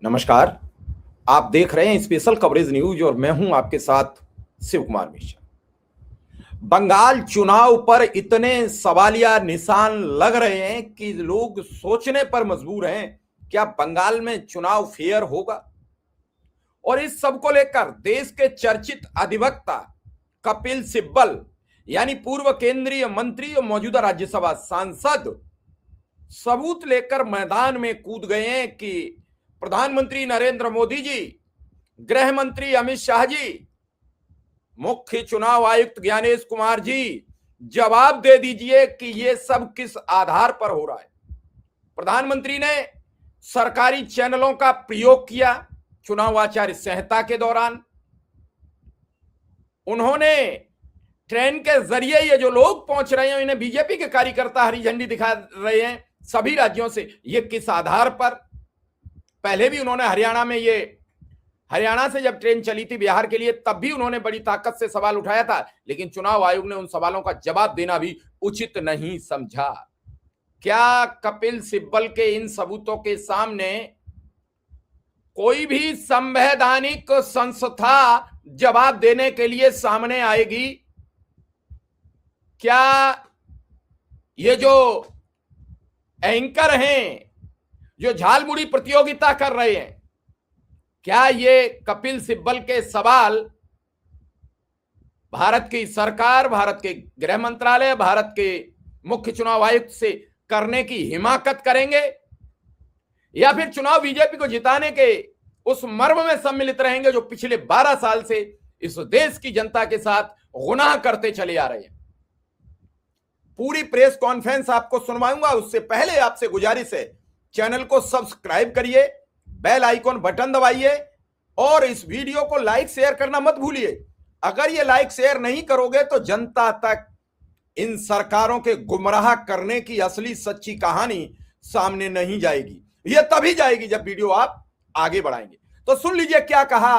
नमस्कार। आप देख रहे हैं स्पेशल कवरेज न्यूज और मैं हूं आपके साथ शिव कुमार मिश्रा। बंगाल चुनाव पर इतने सवालिया निशान लग रहे हैं कि लोग सोचने पर मजबूर हैं, क्या बंगाल में चुनाव फेयर होगा? और इस सब को लेकर देश के चर्चित अधिवक्ता कपिल सिब्बल यानी पूर्व केंद्रीय मंत्री और मौजूदा राज्यसभा सांसद सबूत लेकर मैदान में कूद गए हैं कि प्रधानमंत्री नरेंद्र मोदी जी, गृह मंत्री अमित शाह जी, मुख्य चुनाव आयुक्त ज्ञानेश कुमार जी, जवाब दे दीजिए कि ये सब किस आधार पर हो रहा है। प्रधानमंत्री ने सरकारी चैनलों का प्रयोग किया चुनाव आचार संहिता के दौरान। उन्होंने ट्रेन के जरिए ये जो लोग पहुंच रहे हैं, इन्हें बीजेपी के कार्यकर्ता हरी झंडी दिखा रहे हैं सभी राज्यों से, ये किस आधार पर? पहले भी उन्होंने हरियाणा से जब ट्रेन चली थी बिहार के लिए, तब भी उन्होंने बड़ी ताकत से सवाल उठाया था, लेकिन चुनाव आयोग ने उन सवालों का जवाब देना भी उचित नहीं समझा। क्या कपिल सिब्बल के इन सबूतों के सामने कोई भी संवैधानिक संस्था जवाब देने के लिए सामने आएगी? क्या ये जो एंकर हैं, जो झालमुड़ी प्रतियोगिता कर रहे हैं, क्या ये कपिल सिब्बल के सवाल भारत की सरकार, भारत के गृह मंत्रालय, भारत के मुख्य चुनाव आयुक्त से करने की हिमाकत करेंगे, या फिर चुनाव बीजेपी को जिताने के उस मर्म में सम्मिलित रहेंगे जो पिछले 12 साल से इस देश की जनता के साथ गुनाह करते चले आ रहे हैं? पूरी प्रेस कॉन्फ्रेंस आपको सुनवाऊंगा, उससे पहले आपसे गुजारिश है, चैनल को सब्सक्राइब करिए, बेल आइकॉन बटन दबाइए और इस वीडियो को लाइक शेयर करना मत भूलिए। अगर ये लाइक शेयर नहीं करोगे तो जनता तक इन सरकारों के गुमराह करने की असली सच्ची कहानी सामने नहीं जाएगी। ये तभी जाएगी जब वीडियो आप आगे बढ़ाएंगे। तो सुन लीजिए क्या कहा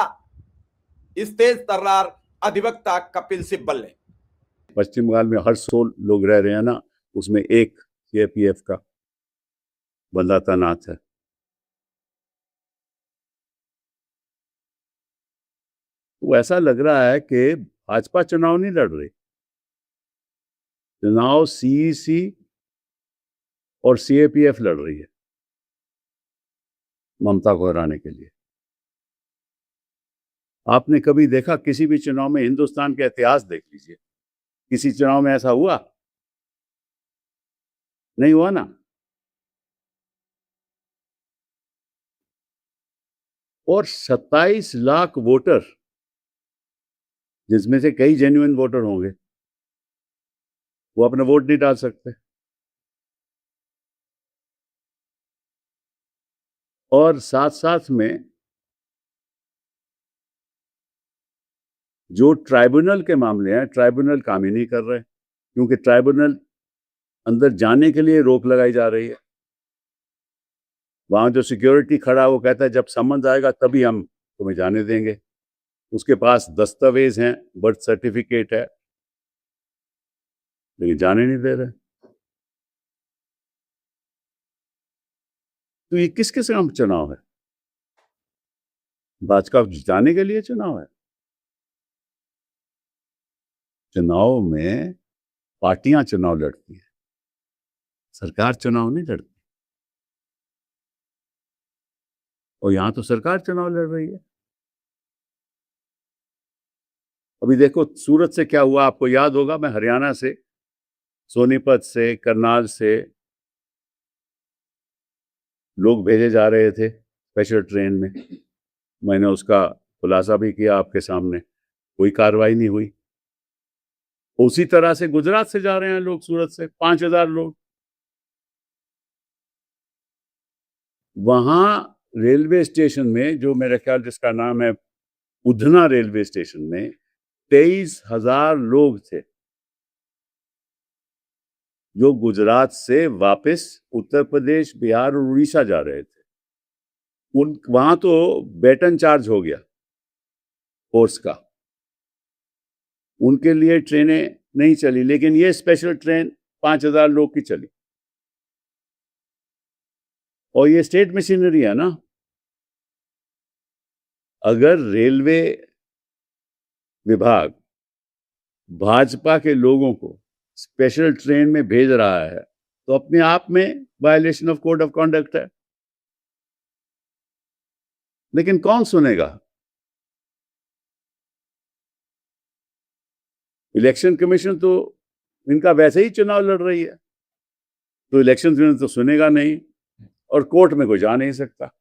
इस तेज तर्रार अधिवक्ता कपिल सिब्बल ने। पश्चिम बंगाल में हर 100 लोग रह रहे हैं ना, उसमें एक सीएपीएफ का बंदा तैनात है। तो ऐसा लग रहा है कि भाजपा चुनाव नहीं लड़ रही, चुनाव सीईसी और सीएपीएफ लड़ रही है ममता को हराने के लिए। आपने कभी देखा किसी भी चुनाव में? हिंदुस्तान का इतिहास देख लीजिए, किसी चुनाव में ऐसा हुआ? नहीं हुआ ना। और 27 लाख वोटर, जिसमें से कई जेन्युइन वोटर होंगे, वो अपना वोट नहीं डाल सकते। और साथ साथ में जो ट्राइब्यूनल के मामले हैं, ट्राइब्यूनल काम ही नहीं कर रहे, क्योंकि ट्राइब्यूनल अंदर जाने के लिए रोक लगाई जा रही है। वहां जो सिक्योरिटी खड़ा, वो कहता है जब समन्स आएगा तभी हम तुम्हें जाने देंगे। उसके पास दस्तावेज हैं, बर्थ सर्टिफिकेट है, लेकिन जाने नहीं दे रहे। तो ये किस किस का चुनाव है? भाजपा जिताने के लिए चुनाव है? चुनाव में पार्टियां चुनाव लड़ती हैं, सरकार चुनाव नहीं लड़ती। और यहां तो सरकार चुनाव लड़ रही है। अभी देखो सूरत से क्या हुआ, आपको याद होगा। मैं हरियाणा से, सोनीपत से, करनाल से लोग भेजे जा रहे थे स्पेशल ट्रेन में। मैंने उसका खुलासा भी किया आपके सामने, कोई कार्रवाई नहीं हुई। उसी तरह से गुजरात से जा रहे हैं लोग, सूरत से 5000 लोग। वहां रेलवे स्टेशन में, जो मेरे ख्याल जिसका नाम है उधना रेलवे स्टेशन में, 23,000 लोग थे जो गुजरात से वापस उत्तर प्रदेश, बिहार और उड़ीसा जा रहे थे। वहां तो बेटन चार्ज हो गया फोर्स का, उनके लिए ट्रेनें नहीं चली, लेकिन ये स्पेशल ट्रेन 5000 लोग की चली। और ये स्टेट मशीनरी है ना, अगर रेलवे विभाग भाजपा के लोगों को स्पेशल ट्रेन में भेज रहा है तो अपने आप में violation of code of conduct है, लेकिन कौन सुनेगा? इलेक्शन कमीशन तो इनका वैसे ही चुनाव लड़ रही है, तो इलेक्शन कमीशन तो सुनेगा नहीं और कोर्ट में कोई जा नहीं सकता।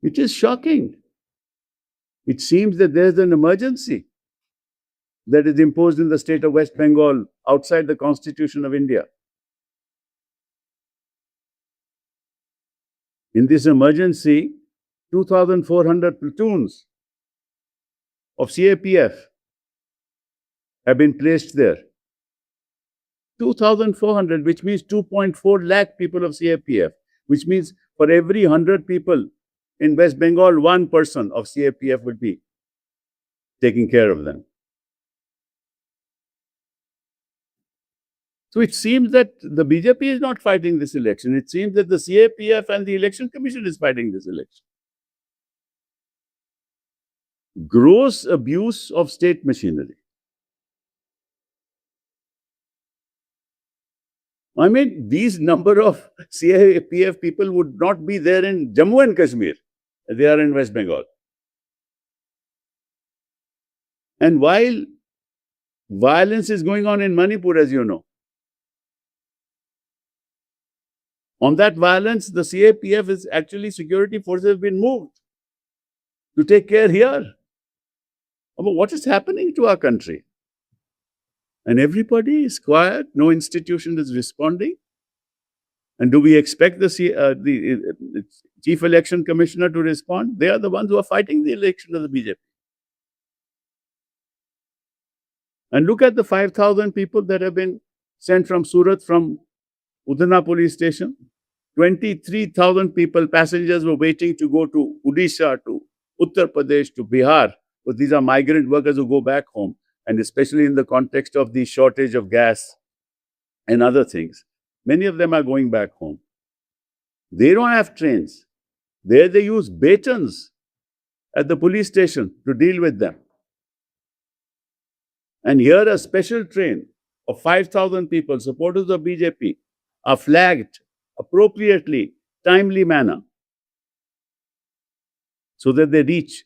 It is shocking. It seems that there is an emergency that is imposed in the state of West Bengal outside the Constitution of India. In this emergency, 2,400 platoons of CAPF have been placed there. 2,400, which means 2.4 lakh people of CAPF, which means for every 100 people in West Bengal, one person of CAPF will be taking care of them. So it seems that the BJP is not fighting this election. It seems that the CAPF and the Election Commission is fighting this election. Gross abuse of state machinery. I mean, these number of CAPF people would not be there in Jammu and Kashmir. They are in West Bengal. And while violence is going on in Manipur, as you know, on that violence, the CAPF is actually security forces have been moved to take care here about what is happening to our country. And everybody is quiet, no institution is responding. And do we expect the Chief Election Commissioner to respond? They are the ones who are fighting the election of the BJP. And look at the 5,000 people that have been sent from Surat, from Udana police station. 23,000 people, passengers were waiting to go to Odisha, to Uttar Pradesh, to Bihar. But these are migrant workers who go back home. And especially in the context of the shortage of gas and other things, many of them are going back home. They don't have trains. There they use batons at the police station to deal with them. And here a special train of 5,000 people, supporters of BJP, are flagged appropriately, timely manner, so that they reach.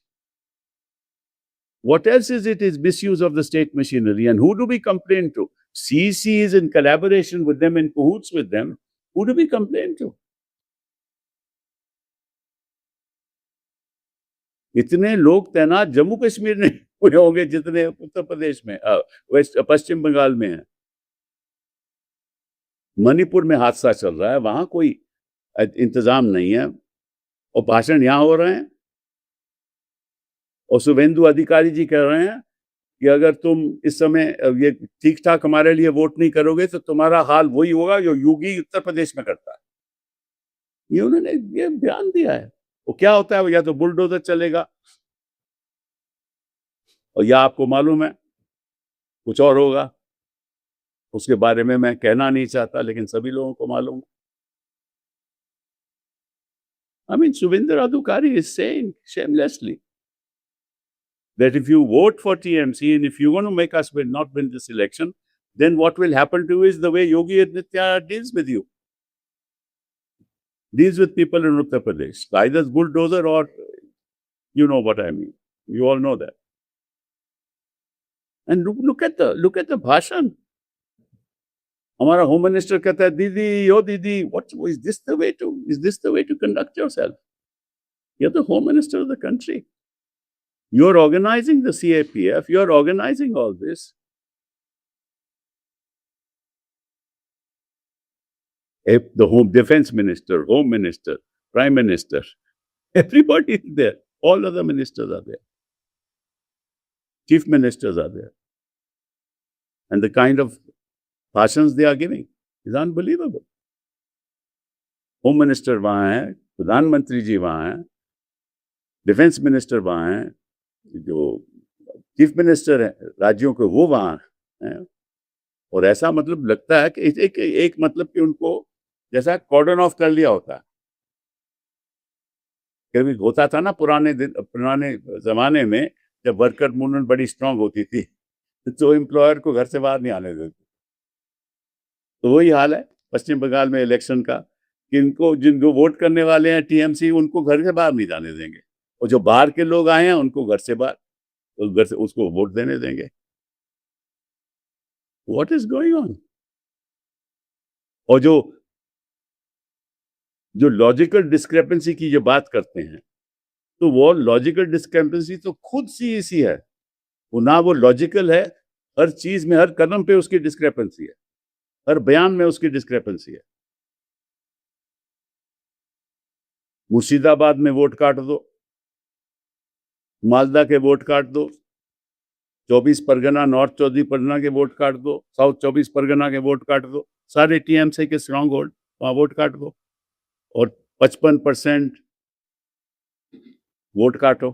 What else is it? Is misuse of the state machinery. And who do we complain to? CEC is in collaboration with them, in cahoots with them. Who do we complain to? इतने लोग तैनात जम्मू कश्मीर नहीं हुए होंगे जितने उत्तर प्रदेश में, पश्चिम बंगाल में है। मणिपुर में हादसा चल रहा है, वहां कोई इंतजाम नहीं है और भाषण यहां हो रहे हैं। और शुभेंदु अधिकारी जी कह रहे हैं कि अगर तुम इस समय ये ठीक ठाक हमारे लिए वोट नहीं करोगे तो तुम्हारा हाल वही होगा जो योगी उत्तर प्रदेश में करता है। ये उन्होंने ये बयान दिया है। वो क्या होता है, या तो बुलडोजर चलेगा, और या आपको मालूम है कुछ और होगा। उसके बारे में मैं कहना नहीं चाहता, लेकिन सभी लोगों को मालूम है। I mean, Subhinder Adhikari is saying shamelessly that if you vote for TMC and if you're going to make us not win this election, then what will happen to you is the way Yogi Adityanath deals with you. Deals with people in Uttar Pradesh. Either bulldozer or, you know what I mean. You all know that. And look at the bhashan. हमारा home minister कहता है, दीदी ओ दीदी, what is this the way to conduct yourself? You're the home minister of the country. You're organizing the CAPF, you're organizing all this. The home defense minister, home minister, prime minister, everybody is there. All other ministers are there. Chief ministers are there. And the kind of भाषण they are giving is unbelievable. Home minister वहां है, प्रधानमंत्री जी वहां है, defence minister वहां है, जो chief minister है राज्यों के वो वहां है। और ऐसा मतलब लगता है कि एक मतलब कि उनको जैसा कॉर्डन ऑफ कर लिया होता है। कभी होता था ना पुराने जमाने में, जब वर्कर मूवमेंट बड़ी स्ट्रांग होती थी तो एम्प्लॉयर को घर से बाहर नहीं आने देते। तो वही हाल है पश्चिम बंगाल में इलेक्शन का, कि इनको जिनको वोट करने वाले हैं टीएमसी, उनको घर से बाहर नहीं जाने देंगे, और जो बाहर के लोग आए हैं उनको घर से बाहर, तो घर से उसको वोट देने देंगे। What is going on? और जो लॉजिकल डिस्क्रिपेंसी की जो बात करते हैं, तो वो लॉजिकल डिस्क्रिपेंसी तो खुद सीईसी है। वो ना वो लॉजिकल है, हर चीज में हर कदम पे उसकी डिस्क्रिपेंसी है, हर बयान में उसकी डिस्क्रिपेंसी है। मुर्शिदाबाद में वोट काट दो, मालदा के वोट काट दो, 24 परगना, नॉर्थ 24 परगना के वोट काट दो, साउथ 24 परगना के वोट काट दो, सारे टीएमसी के स्ट्रॉन्ग होल्ड, वहां वोट काट दो, और 55% वोट काटो,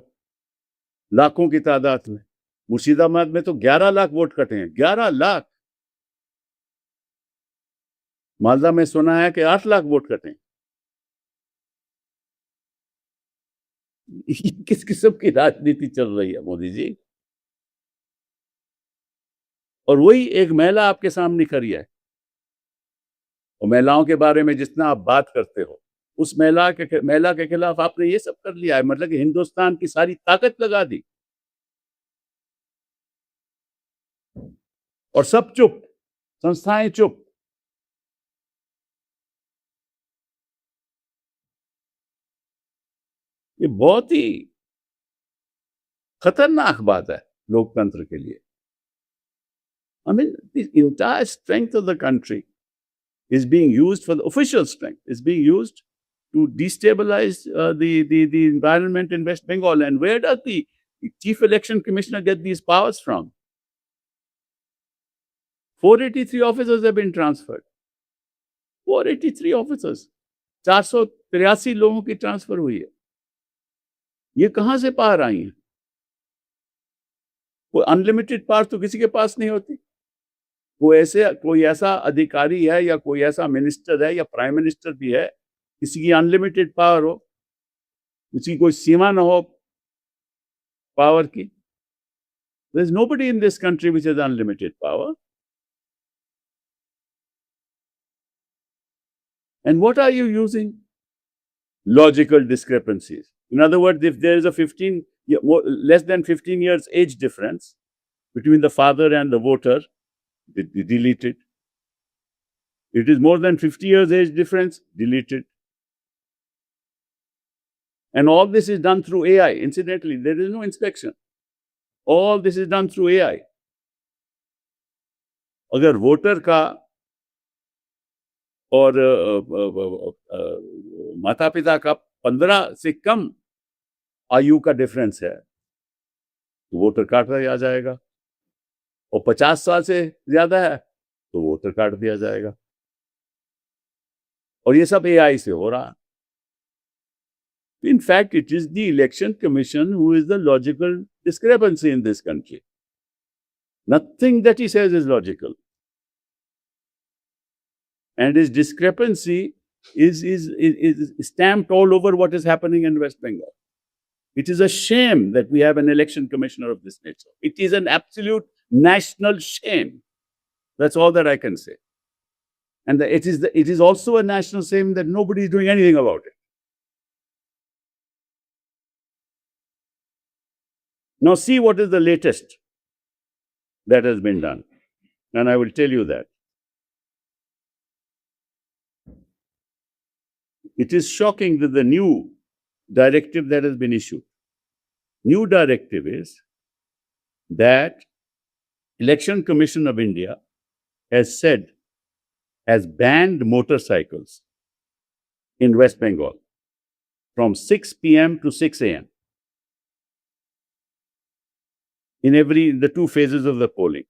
लाखों की तादाद में। मुर्शिदाबाद में तो 11 लाख वोट कटे हैं, 11 लाख। मालदा में सुना है कि 8 लाख वोट कटे हैं। किस किस्म की राजनीति चल रही है मोदी जी? और वही एक महिला आपके सामने खड़ी है, और महिलाओं के बारे में जितना आप बात करते हो, उस महिला के खिलाफ आपने ये सब कर लिया है, मतलब कि हिंदुस्तान की सारी ताकत लगा दी, और सब चुप, संस्थाएं चुप। ये बहुत ही खतरनाक बात है लोकतंत्र के लिए। I mean, the entire strength of the country is being used for the official strength, is being used to destabilize the environment in West Bengal. And where does the Chief Election Commissioner get these powers from? 483 officers have been transferred. 483 officers. 483 लोगों की transfer हुई है। ये कहां से power आई है? कोई unlimited power तो किसी के पास नहीं होती। कोई ऐसा अधिकारी है या कोई ऐसा मिनिस्टर है या प्राइम मिनिस्टर भी है, किसी की अनलिमिटेड पावर हो, किसी कोई सीमा ना हो पावर की? There is nobody in this country which has unlimited power. And what are you using? Logical discrepancies. In other words, if there is a less than 15 years age difference between the father and the voter, delete it. It is more than 50 years age difference, delete it. And all this is done through AI. Incidentally, there is no inspection. All this is done through AI. अगर voter का और माता पिता का 15 से कम आयु का difference है, तो वोटर कार्ड दिया जाएगा, और 50 साल से ज्यादा है तो वोटर कार्ड दिया जाएगा। और ये सब एआई से हो रहा है। In fact, it is the Election Commission who is the logical discrepancy in this country. Nothing that he says is logical. And his discrepancy is stamped all over what is happening in West Bengal. It is a shame that we have an election commissioner of this nature. It is an absolute national shame. That's all that I can say. And it is also a national shame that nobody is doing anything about it. Now see what is the latest that has been done. And I will tell you that. It is shocking that the new directive that has been issued. New directive is that Election Commission of India has banned motorcycles in West Bengal from 6 p.m. to 6 a.m. in the two phases of the polling.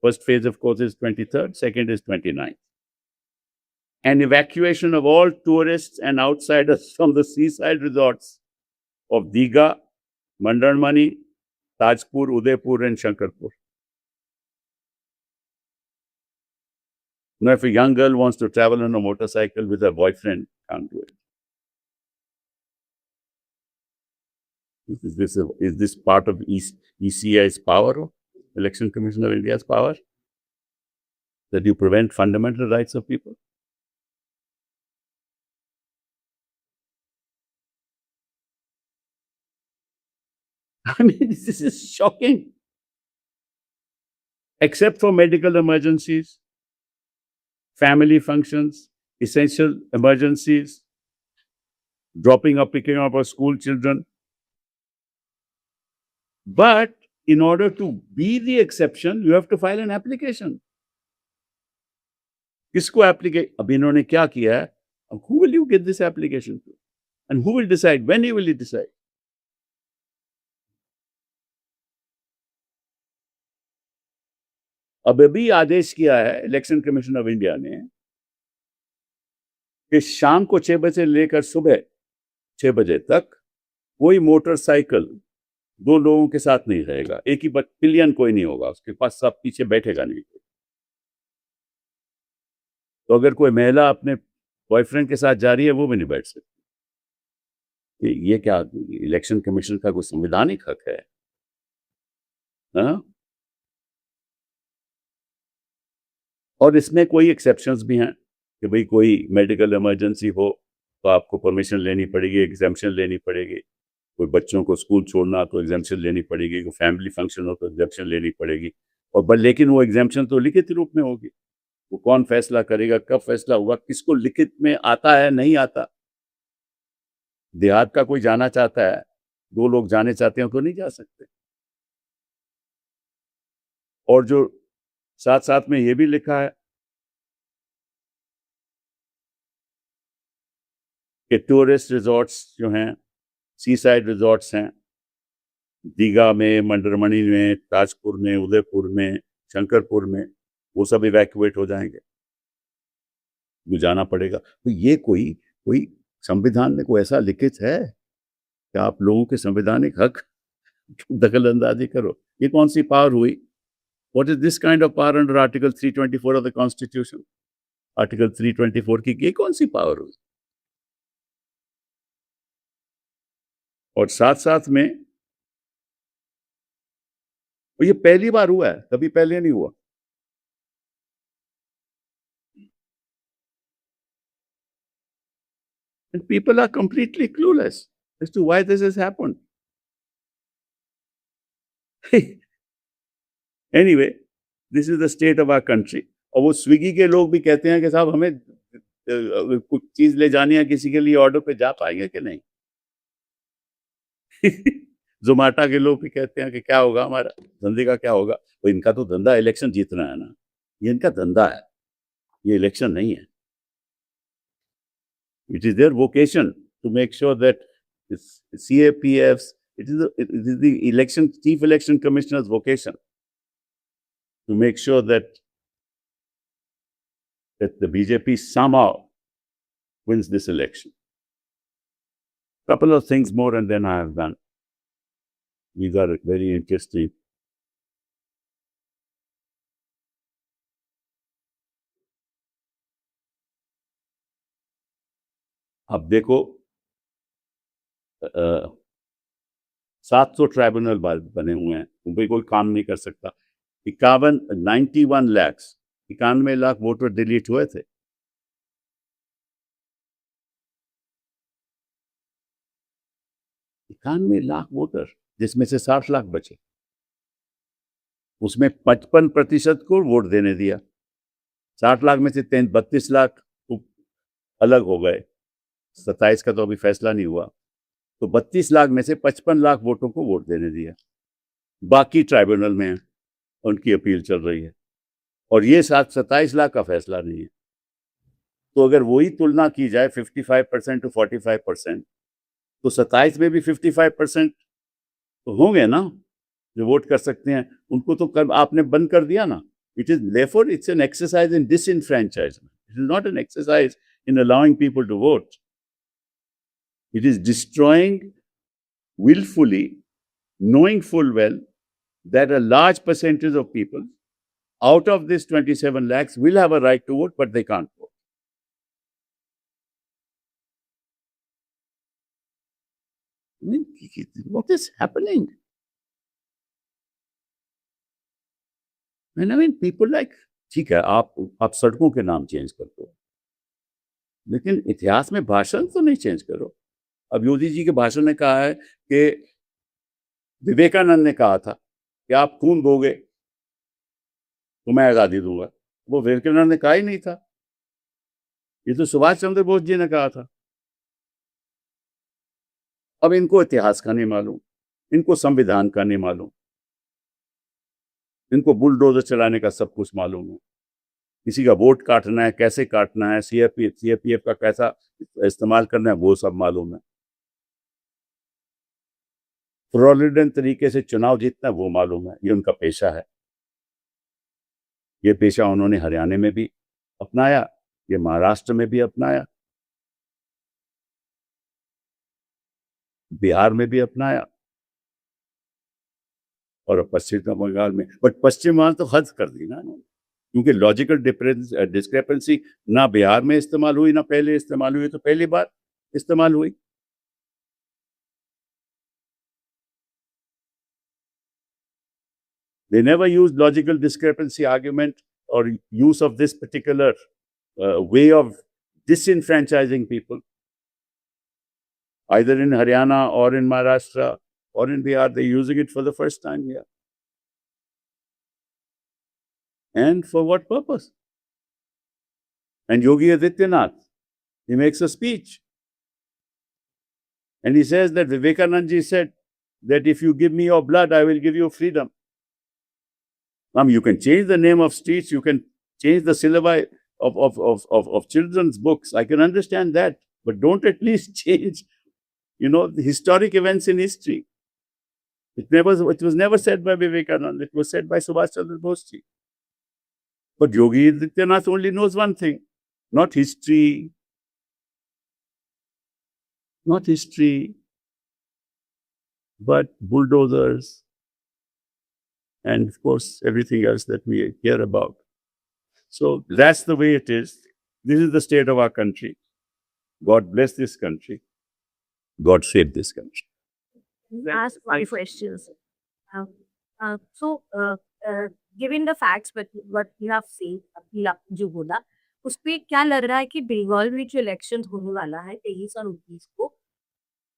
First phase, of course, is 23rd, second is 29th. And evacuation of all tourists and outsiders from the seaside resorts of Digha, Mandarmani, Tajpur, Udaipur, and Shankarpur. Now, if a young girl wants to travel on a motorcycle with her boyfriend, can't do it. Is this part of ECI's power, Election Commission of India's power, that you prevent fundamental rights of people? I mean, this is shocking. Except for medical emergencies, family functions, essential emergencies, dropping or picking up of school children. But in order to be the exception, you have to file an application. किसको application? अब इन्होंने क्या किया है? Who will you get this application to? And who will decide? When will you decide? अब अभी आदेश किया है इलेक्शन कमीशन ऑफ इंडिया ने कि शाम को 6 बजे लेकर सुबह 6 बजे तक कोई मोटरसाइकिल 2 लोगों के साथ नहीं रहेगा, एक ही पिलियन कोई नहीं होगा, उसके पास सब पीछे बैठेगा नहीं। तो अगर कोई महिला अपने बॉयफ्रेंड के साथ जा रही है वो भी नहीं बैठ सकती। ये क्या इलेक्शन कमीशन का कोई संवैधानिक हक है? हाँ? और इसमें कोई एक्सेप्शंस भी हैं कि भाई कोई मेडिकल इमरजेंसी हो तो आपको परमिशन लेनी पड़ेगी, एग्जेम्पशन लेनी पड़ेगी, कोई बच्चों को स्कूल छोड़ना तो एग्जेम्पशन लेनी पड़ेगी, कोई फैमिली फंक्शन हो तो एग्जेम्पशन लेनी पड़ेगी। और लेकिन वो एग्जेम्पशन तो लिखित रूप में होगी। वो कौन फैसला करेगा, कब फैसला हुआ, किसको लिखित में आता है, नहीं आता। देहात का कोई जाना चाहता है, 2 लोग जाने चाहते हैं तो नहीं जा सकते। और जो साथ साथ में ये भी लिखा है कि टूरिस्ट रिजॉर्ट्स जो हैं, सी साइड रिजॉर्ट्स हैं, दीघा में, मंडरमणि में, ताजपुर में, उदयपुर में, शंकरपुर में, वो सब इवैक्यूएट हो जाएंगे, वो जाना पड़ेगा। तो ये कोई संविधान में कोई ऐसा लिखित है कि आप लोगों के संवैधानिक हक दखल अंदाजी करो? ये कौन सी पावर हुई? What is this kind of power under Article 324 of the Constitution? Article 324 की ये कौन सी पावर हुई? और साथ साथ में ये पहली बार हुआ है, कभी पहले नहीं हुआ। And people are completely clueless as to why this has happened. Anyway, this is the state of our country. और वो स्विगी के लोग भी कहते हैं कि साहब हमें कुछ चीज ले जानी है किसी के लिए, ऑर्डर पे जा पाएंगे कि नहीं? जोमाटा के लोग भी कहते हैं कि क्या होगा, हमारा धंधे का क्या होगा? तो इनका तो धंधा इलेक्शन जीतना है ना, ये इनका धंधा है, ये इलेक्शन नहीं है। It is their vocation to make sure that CAPFs, it is the chief election commissioner's vocation to make sure that the BJP somehow wins this election. Couple of things more and then I have done. These are very interesting. अब देखो 700 tribunal बने हुए हैं, उन कोई काम नहीं कर सकता। 91 लाख वोटर डिलीट हुए थे। 91 लाख वोटर, जिसमें से 60 लाख बचे, उसमें 55% को वोट देने दिया। 60 लाख में से 32 लाख अलग हो गए, 27 का तो अभी फैसला नहीं हुआ, तो 32 लाख में से 55 लाख वोटों को वोट देने दिया। बाकी ट्राइब्यूनल में उनकी अपील चल रही है और ये 27 लाख का फैसला नहीं है। तो अगर वही तुलना की जाए 55% to 45%, तो 27 में भी 55% तो होंगे ना जो वोट कर सकते हैं। उनको तो आपने बंद कर दिया ना। It is therefore it's an exercise in disenfranchisement. It is not an exercise in allowing people to vote. It is destroying willfully, knowing full well that a large percentage of people out of this 27 lakhs will have a right to vote, but they can't vote. I mean, what is happening? I mean, people like, ठीक है, आप सड़कों के नाम change कर दो, लेकिन इतिहास में भाषण तो नहीं चेंज करो। अब योगी जी के भाषण ने कहा है कि विवेकानंद ने कहा था कि आप खून दोगे तो मैं आजादी दूंगा। वो विवेकानंद ने कहा ही नहीं था, ये तो सुभाष चंद्र बोस जी ने कहा था। अब इनको इतिहास का नहीं मालूम, इनको संविधान का नहीं मालूम, इनको बुलडोजर चलाने का सब कुछ मालूम है। किसी का वोट काटना है, कैसे काटना है, सीआरपीएफ का कैसा इस्तेमाल करना है, वो सब मालूम है। फ्रॉडलेंट तरीके से चुनाव जीतना, वो मालूम है। ये उनका पेशा है। ये पेशा उन्होंने हरियाणा में भी अपनाया, ये महाराष्ट्र में भी अपनाया, बिहार में भी अपनाया और पश्चिम बंगाल में। बट पश्चिम बंगाल तो हद कर दी ना, क्योंकि लॉजिकल डिस्क्रेपेंसी ना बिहार में इस्तेमाल हुई, ना पहले इस्तेमाल हुई, तो पहली बार इस्तेमाल हुई। They never used logical discrepancy argument or use of this particular way of disenfranchising people. Either in Haryana or in Maharashtra or in Bihar, they're using it for the first time here. And for what purpose? And Yogi Adityanath, he makes a speech. And he says that Vivekanand ji said that if you give me your blood, I will give you freedom. You can change the name of streets, you can change the syllabi of children's books. I can understand that, but don't at least change, the historic events in history. It was never said by Vivekanand. It was said by Subhash Chandra Bose ji. But Yogi Adityanath only knows one thing, not history, but bulldozers, and of course, everything else that we hear about. So that's the way it is. This is the state of our country. God bless this country. God save this country. Ask my questions. Given the facts, but what you have seen, जो बोला, उस पे क्या लग रहा है कि बंगाल में जो इलेक्शन होने वाला है 23 और 29 को,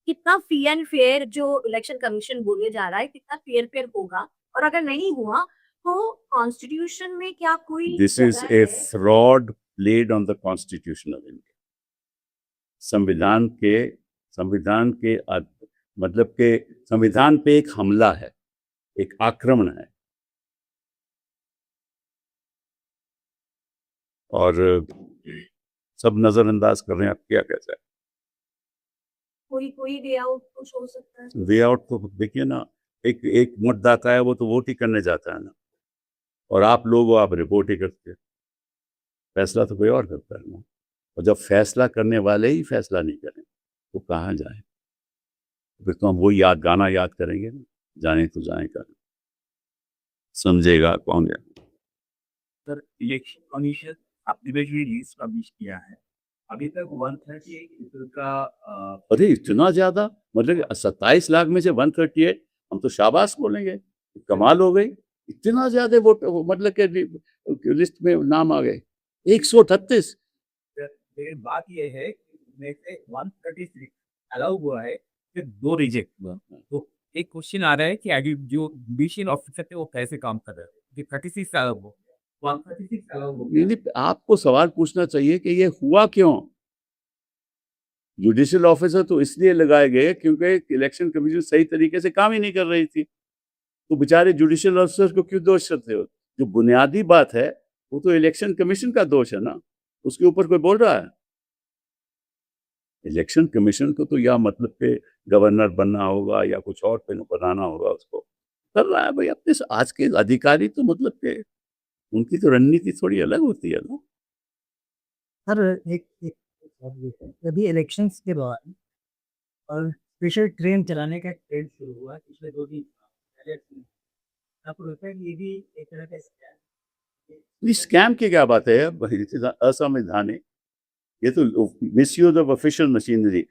कितना फ्री एंड फेयर जो इलेक्शन कमीशन बोले जा रहा है, कितना फेयर होगा, और अगर नहीं हुआ तो कॉन्स्टिट्यूशन में क्या कोई This is a fraud played on the Constitution of India. संविधान के मतलब के संविधान पे एक हमला है, एक आक्रमण है, और सब नजरअंदाज कर रहे हैं। आप क्या कहते हैं? कोई वे आउट कुछ हो सकता है? वे आउट तो देखिए ना, एक मतदाता है, वो तो वोट ही करने जाता है ना, और आप लोग हो, आप रिपोर्ट ही करते हैं। फैसला तो कोई और करता है ना, और जब फैसला करने वाले ही फैसला नहीं करें तो कहाँ जाए? फिर तो हम वो गाना याद करेंगे ना, जाने तो जाए का, समझेगा कौन है। सर, इलेक्शन कमीशन आपने भी लिस्ट पब्लिश किया है, अभी तक 138 का अरे इतना ज्यादा, मतलब 27 लाख में से 138, हम तो शाबाश बोलेंगे, कमाल हो गई। इतना ज्यादा वोट, मतलब के लिस्ट में नाम आ गए 138। लेकिन बात यह है कि 136 अलाउ हुआ है, फिर 2 रिजेक्ट हुआ। तो एक क्वेश्चन आ रहा है कि आगे जो मिशन ऑफिसर थे वो कैसे काम कर रहे हैं? 36 अलाउ हो, 136 अलाउ हो। आपको सवाल पूछना चाहिए कि ये हुआ क्यों? जुडिशियल ऑफिसर तो इसलिए लगाए गए क्योंकि इलेक्शन कमीशन सही तरीके से काम ही नहीं कर रही थी, तो बेचारे जुडिशियल ऑफिसर को क्यों दोष करते हो? जो बुनियादी बात है वो तो इलेक्शन कमीशन का दोष है ना, उसके ऊपर कोई बोल रहा है? इलेक्शन कमीशन को तो या मतलब के गवर्नर बनना होगा या कुछ और पे बनाना होगा, उसको कर रहा है भाई अपने। आज के अधिकारी तो मतलब के उनकी तो रणनीति थोड़ी अलग होती है ना। सर एक अभी इलेक्शंस के बाद और स्पेशल ट्रेन चलाने का ट्रेंड शुरू हुआ पिछले 2 दिन पहले। आपको लगता है कि ये भी एक तरह का स्कैम? इस स्कैम की क्या बात है? It is असंवैधानिक। ये तो मिसयूज ऑफ ऑफिशियल मशीनरी।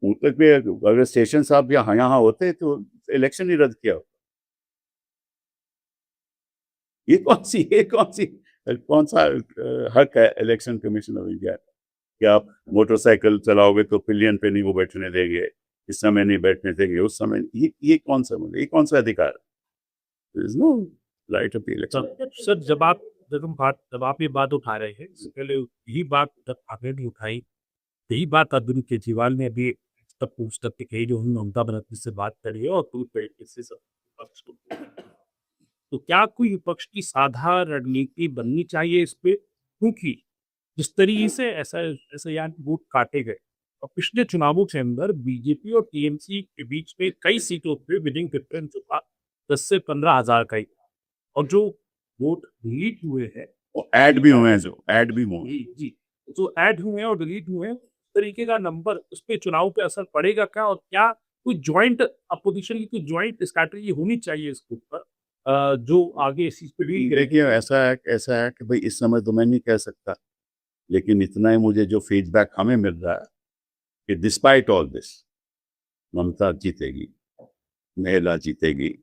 तक भी अगर स्टेशन साहब यहाँ यहाँ होते तो इलेक्शन ही रद्द किया होता। ये कौन सा हक है इलेक्शन कमीशन ऑफ इंडिया कि आप मोटरसाइकिल चलाओगे तो पिलियन पे नहीं वो बैठने देंगे, इस समय नहीं बैठने देंगे, उस समय ये कौन सा अधिकार? No right of election. Sir जब आप ये बात उठा रहे हैं, इससे पहले यही बात जब आपने भी उठाई, यही बात अरविंद केजरीवाल ने अभी तब पूछ तक कही जो उन्होंने ममता बनर्जी से बात करी है और पूछ तरीके से सब विपक्ष को। तो क्या कोई विपक्ष की साधा रणनीति बननी चाहिए इस पे? क्योंकि जिस तरीके से ऐसा यानी वोट काटे गए और पिछले चुनावों के अंदर बीजेपी और टीएमसी के बीच में कई सीटों पे विनिंग डिफरेंस जो था 10 से 15,000 का ही, और जो वोट डिलीट हुए हैं ऐड भी हुए हैं, जो ऐड भी हुए हैं। जी, जो ऐड हुए हैं और डिलीट हुए हैं, उस तरीके का नंबर उस पे चुनाव पे असर पड़ेगा क्या? और क्या कोई जॉइंट अपोजिशन की कोई जॉइंट स्ट्रैटेजी होनी चाहिए इसके ऊपर, जो आगे इस चीज पे भी देखिए ऐसा है कि भाई इस समय तो मैं नहीं कह सकता, लेकिन इतना ही मुझे जो फीडबैक हमें मिल रहा है कि डिस्पाइट ऑल दिस ममता जीतेगी, महिला जीतेगी,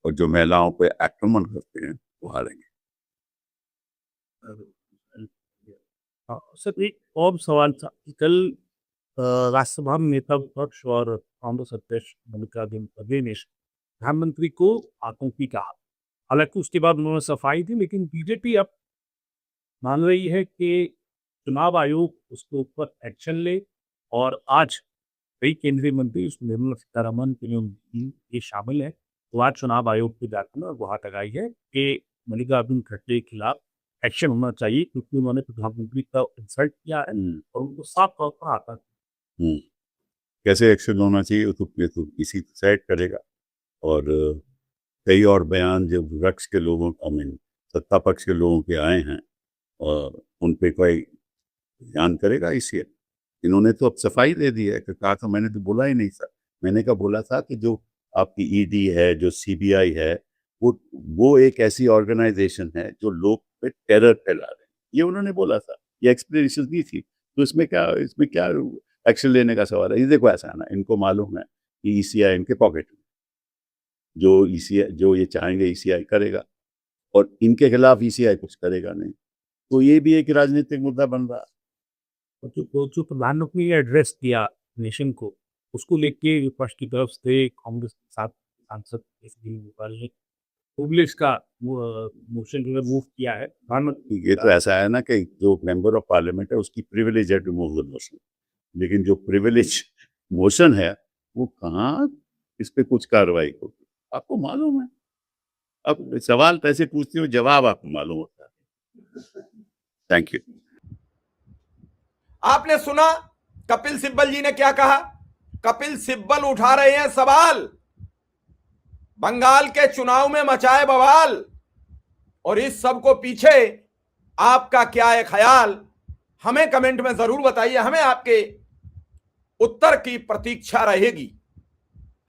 और जो महिलाओं पे आक्रमण करते हैं वो हारेंगे। सर एक और सवाल था कि कल राज्यसभा में नेता विपक्ष और कांग्रेस अध्यक्ष मल्लिकार्जुन खड़गे ने प्रधानमंत्री को आतंकी कहा। हालांकि उसके बाद उन्होंने सफाई दी, लेकिन बीजेपी अब मान रही है कि चुनाव आयोग उसके ऊपर एक्शन ले, और आज कई केंद्रीय मंत्री उसमें निर्मला सीतारमन ये शामिल है, तो आज चुनाव आयोग पे जाकर गुहार लगाई है कि मल्लिकार्जुन खड़गे के खिलाफ एक्शन होना चाहिए, क्योंकि उन्होंने प्रधानमंत्री का इंसल्ट किया है और उनको साफ तौर पर आता है। कैसे एक्शन होना चाहिए वो तो किसी डिसाइड करेगा। और कई और बयान जो विपक्ष के लोगों सत्ता पक्ष के लोगों के आए हैं और उन पे कोई ध्यान करेगा। इसलिए इन्होंने तो अब सफाई दे दी है कि कहा था, मैंने तो बोला ही नहीं था। मैंने क्या बोला था कि जो आपकी ईडी है, जो सीबीआई है, वो एक ऐसी ऑर्गेनाइजेशन है जो लोग पे टेरर फैला रहे हैं, ये उन्होंने बोला था, ये एक्सप्लेनेशन दी थी। तो इसमें क्या एक्शन लेने का सवाल है? ये देखो ऐसा है ना, इनको मालूम है कि ईसीआई इनके पॉकेट में, जो ये चाहेंगे ईसीआई करेगा, और इनके खिलाफ ईसीआई कुछ करेगा नहीं। तो ये भी एक राजनीतिक मुद्दा बन रहा है। जो प्रधानमंत्री ने एड्रेस किया नेशन को, उसको लेके विपक्ष की तरफ से कांग्रेस के साथ सांसद ने पुलिस का मोशन जो है मूव किया है। ये तो ऐसा है ना कि जो मेंबर ऑफ पार्लियामेंट है उसकी प्रिविलेज है टू मूव द मोशन, लेकिन जो प्रिविलेज मोशन है वो कहाँ इस पे कुछ कार्रवाई होगी? आपको मालूम है। अब सवाल पैसे पूछते हो, जवाब आपको मालूम होता है। Thank you. आपने सुना कपिल सिब्बल जी ने क्या कहा? कपिल सिब्बल उठा रहे हैं सवाल, बंगाल के चुनाव में मचाए बवाल, और इस सब को पीछे आपका क्या है ख्याल? हमें कमेंट में जरूर बताइए, हमें आपके उत्तर की प्रतीक्षा रहेगी।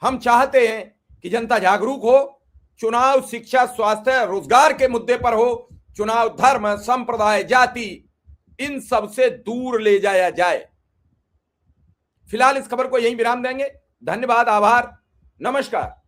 हम चाहते हैं कि जनता जागरूक हो, चुनाव शिक्षा, स्वास्थ्य, रोजगार के मुद्दे पर हो, चुनाव धर्म, संप्रदाय, जाति, इन सब से दूर ले जाया जाए। फिलहाल इस खबर को यहीं विराम देंगे। धन्यवाद, आभार, नमस्कार।